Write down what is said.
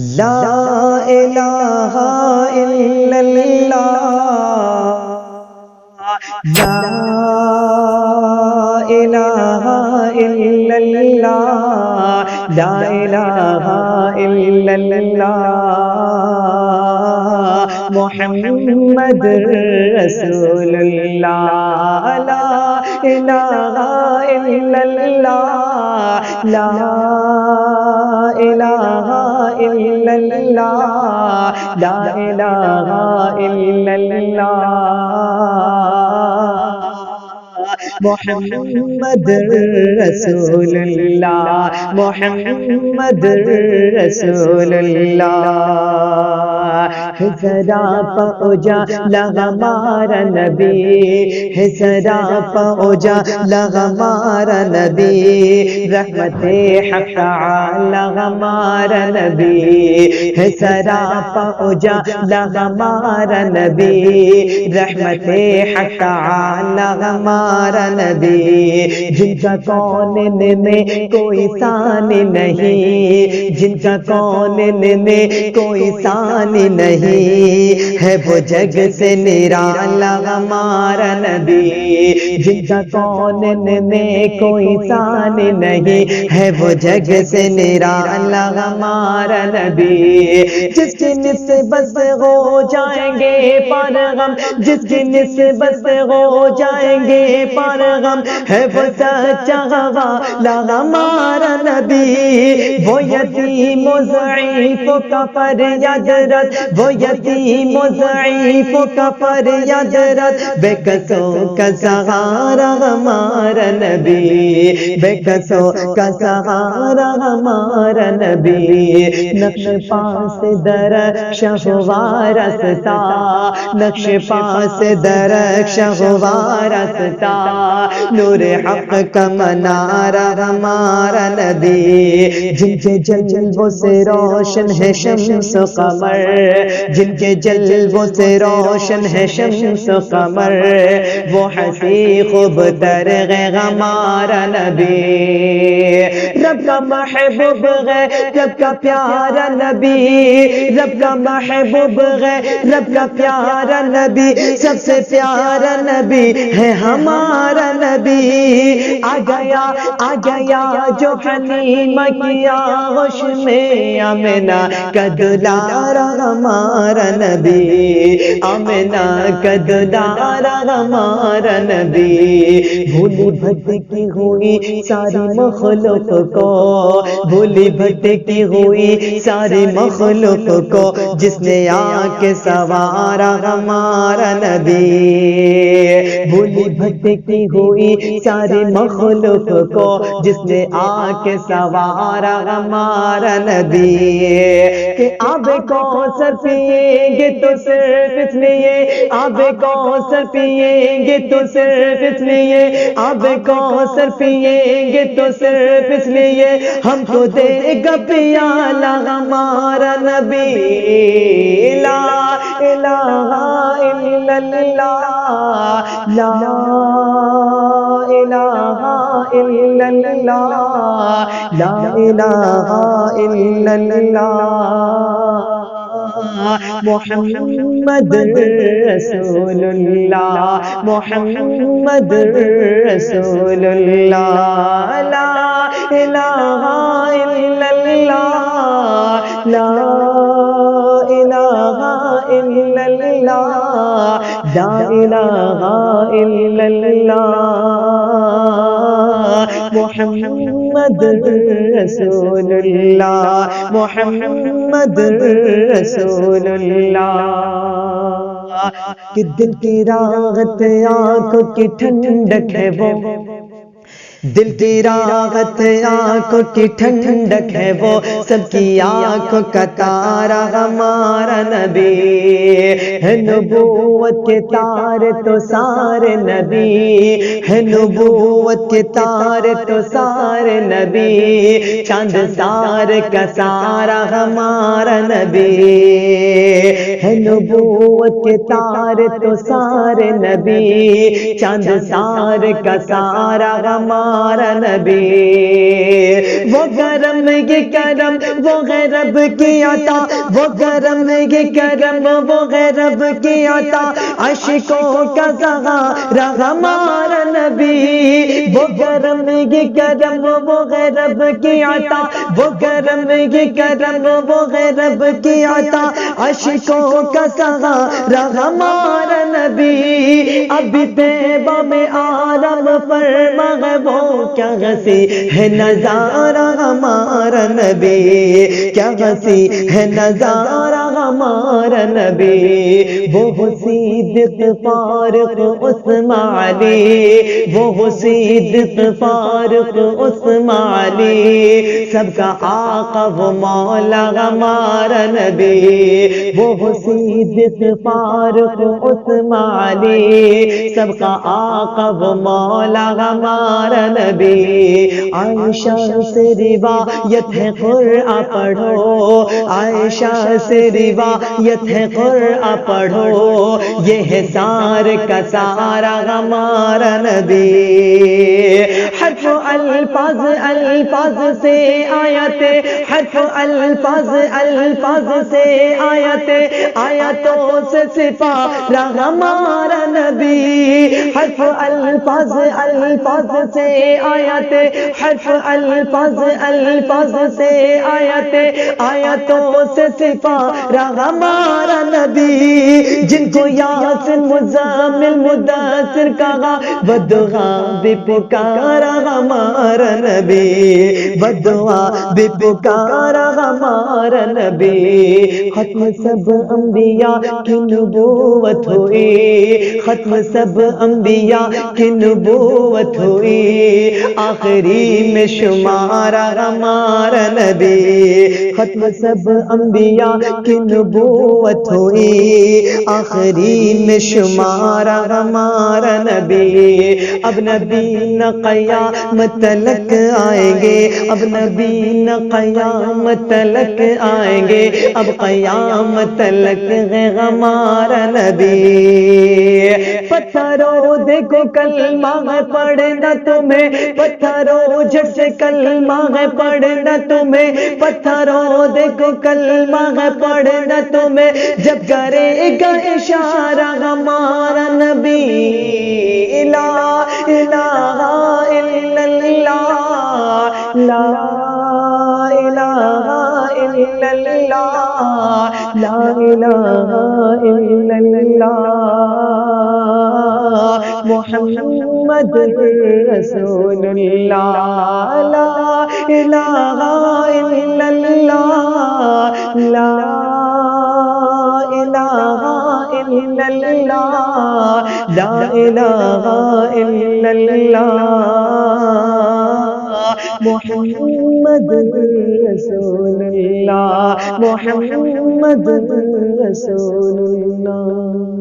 لا الہ الا اللہ، لا الہ الا اللہ، لا الہ الا اللہ، محمد رسول اللہ، لا الہ الا اللہ، لا الہ الا اللہ، لا الہ الا اللہ، محمد رسول اللہ، محمد رسول اللہ، ذرا پہنچا ہمارا نبی، ذرا پہنچا ہمارا نبی، رحمت حق علی ہمارا نبی، ذرا پہنچا ہمارا نبی، رحمت حق علی ہمارا نبی، جن کا کونین میں کوئی ثانی نہیں، جن کا کونین میں کوئی ثانی نہیں، ہے وہ جگ سے نرالا ہمارا نبی، جن کا کونین میں کوئی ثانی نہیں، ہے وہ جگ سے نرالا ہمارا نبی، جس کی نسبت سے ہو جائیں گے پر غم، جس کی نسبت سے ہو جائیں گے پر غم، ہے وہ سچا والا ہمارا نبی، وہ یتیم و ضعیف کا فریاد رس، وہ یتیم و ضعیف کا فریاد رس، بے کسوں کا سہارا ہمارا نبی، بے کسوں کا سہارا ہمارا نبی، نقش پاس درخش ہوا رستا، نقش پاس درخش ہوا رستا، نور حق کا منارہ ہمارا نبی، جن کے جلووں سے روشن ہے شمس و قمر، جن کے جلووں سے روشن ہے شمس و قمر، وہ ہنسی خوب تر ہے ہمارا نبی، رب کا محبوب ہے، رب کا پیارا نبی، رب کا محبوب ہے، رب کا پیارا نبی، سب سے پیارا نبی ہے ہمارا نبی، آ گیا جو حلیمہ کی آغوش میں، آمنہ کا دلارا ہمارا نبی، آمنہ کا دلارا ہمارا نبی، بھولی بھٹکی ہوئی ساری مخلوق کو، بھولی بھٹکی ہوئی ساری مخلوق کو، جس نے آ کے سوارا ہمارا نبی، بھولی بھٹکی ہوئی ساری مخلوق کو، جس نے آ کے سوارا ہمارا نبی، کہ آب کوثر پیئیں گے تو صرف اس لیے، آب کوثر پیئیں گے تو صرف اس لیے، آب کوثر پیئیں گے تو صرف اس لیے، ہم کو دے گا پیالہ ہمارا نبی، لا الہ الا اللہ، لا الہ الا اللہ، لا الہ الا اللہ، محمد رسول اللہ، محمد رسول اللہ، لا الہ الا اللہ، لا الہ الا اللہ، لا الہ الا اللہ، محمد رسول اللہ، محمد رسول اللہ، کہ دل کی راحت آنکھوں کی ٹھنڈک ہے وہ، دل کی راحت آنکھوں کی ٹھنڈک ہے وہ، سب کی آنکھوں کا تارا ہمارا نبی، ہے نبوت کے تارے تو سارے نبی، ہے نبوت کے تارے تو سارے نبی، چاند سارے کا سارا ہمارا نبی، ہے نبوت کے تارے تو سارے نبی، چاند سارے کا سارا ہمارا ہمارا نبی، وہ کرم یہ کرم وہ غیرب کی عطا، وہ کرم یہ کرم وہ غیرب کی عطا، عاشقوں کا سہارا ہمارا نبی، وہ کرم یہ کرم وہ غیرب کی عطا، وہ کرم یہ کرم وہ غیرب کی عطا، عاشقوں کا سہارا ہمارا نبی، ابھی طیبہ میں آرام فرما ہے وہ، کیا ہنسی ہے نظارہ ہمارا نبی، کیا ہنسی ہے نظارہ ہمارا نبی، وہ صدیق فاروق عثمان علی، وہ صدیق فاروق عثمان علی، سب کا آقا وہ مولا ہمارا نبی، وہ صدیق فاروق عثمان علی، سب کا آقا وہ مولا ہمارا نبی، عائشہ سے روایت ہے قرآن پڑھو، عائشہ سے روایت ہے قرآن پڑھو، یہ ہے سار کا سارا ہمارا نبی، حرف الفاظ الفاظ سے آیت، حرف الفاظ الفاظ سے آیت، آیتوں سے سپارہ ہمارا نبی، حرف الفاظ الفاظ سے آیت، حرف الفاظ الفاظ سے آیت، آیتوں سے سپارہ ہمارا نبی، جن کو یاسین مزمل مدثر کہا، بدعا بھی پکارا ہمارا نبی، بدعا بھی پکارا ہمارا نبی، ختم سب انبیاء کی نبوت ہوئی، ختم سب انبیاء کی نبوت ہوئی، آخری میں شمارا ہمارا نبی، ختم سب انبیاء کی نبوت ہوئی، آخری میں شمارا ہمارا نبی، اب نبی نہ قیامت تلک آئیں گے، اب نبی نہ قیامت تلک آئیں گے، اب قیامت تلک ہے ہمارا نبی، پتھروں دیکھو کلمہ ہے پڑھنا تمہیں، پتھروں جھٹ سے کلمہ ہے پڑھنا تمہیں، پتھروں دیکھو کلمہ ہے پڑھنا تمہیں، جب کرے گا اشارہ ہمارا نبی، لا الہ الا اللہ، لا الہ الا اللہ، لا الہ الا اللہ، محمد رسول اللہ، لا الہ الا اللہ، لا الہ الا اللہ، لا الہ الا اللہ، محمد رسول اللہ، محمد رسول اللہ۔